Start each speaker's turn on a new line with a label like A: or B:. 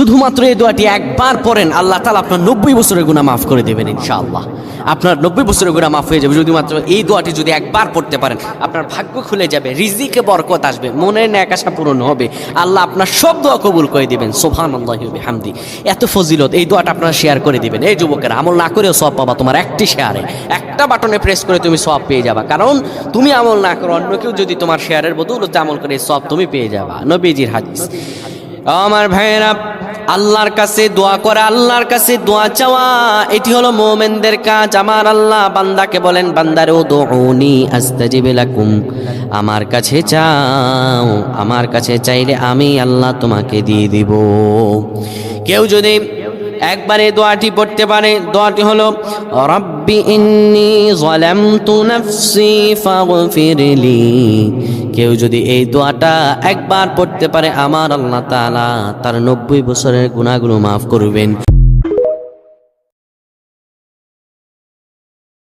A: শুধুমাত্র এই দোয়াটি একবার পড়েন, আল্লাহ তাআলা আপনার 90 বছরের গুনাহ মাফ করে দেবেন ইনশাআল্লাহ। আপনার 90 বছরের গুনাহ মাফ হয়ে যাবে যদি মাত্র এই দোয়াটি যদি একবার পড়তে পারেন। আপনার ভাগ্য খুলে যাবে, রিজিকে বরকত আসবে, মনের ন্যাক আশা পূরণ হবে, আল্লাহ আপনার সব দোয়া কবুল করে দিবেন। সুবহানাল্লাহি ওয়া বিহামদি। এত ফজিলত, এই দোয়াটা আপনারা শেয়ার করে দিবেন। এই যুবকেরা, আমল না করেও সওয়াব পাবা। তোমার একটি শেয়ারে, একটা বাটনে প্রেস করে তুমি সওয়াব পেয়ে যাবা। কারণ তুমি আমল না করো, অন্য কেউ যদি তোমার শেয়ারের বদৌলতে আমল করে, সওয়াব তুমি পেয়ে যাবা। নবীজির হাদিস। আমার ভাইয়েরা, আল্লাহর কাছে দোয়া করা, আল্লাহর কাছে দোয়া চাওয়া, এটি হলো মুমিনদের কাজ। আমার আল্লাহ বান্দাকে বলেন, বান্দারে উদউনি আস্তাজিব লাকুম, আমার কাছে চাও, আমার কাছে চাইলে আমি আল্লাহ তোমাকে দিয়ে দিব। কেউ যদি একবার এই দোয়াটি পড়তে পারে, দোয়াটি হলো রব্বি ইন্নী যালামতু নাফসি ফাগফিরলি। কেউ যদি এই দোয়াটা একবার পড়তে পারে, আমার আল্লাহ তাআলা তার 90 বছরের গুনাহগুলো মাফ করবেন।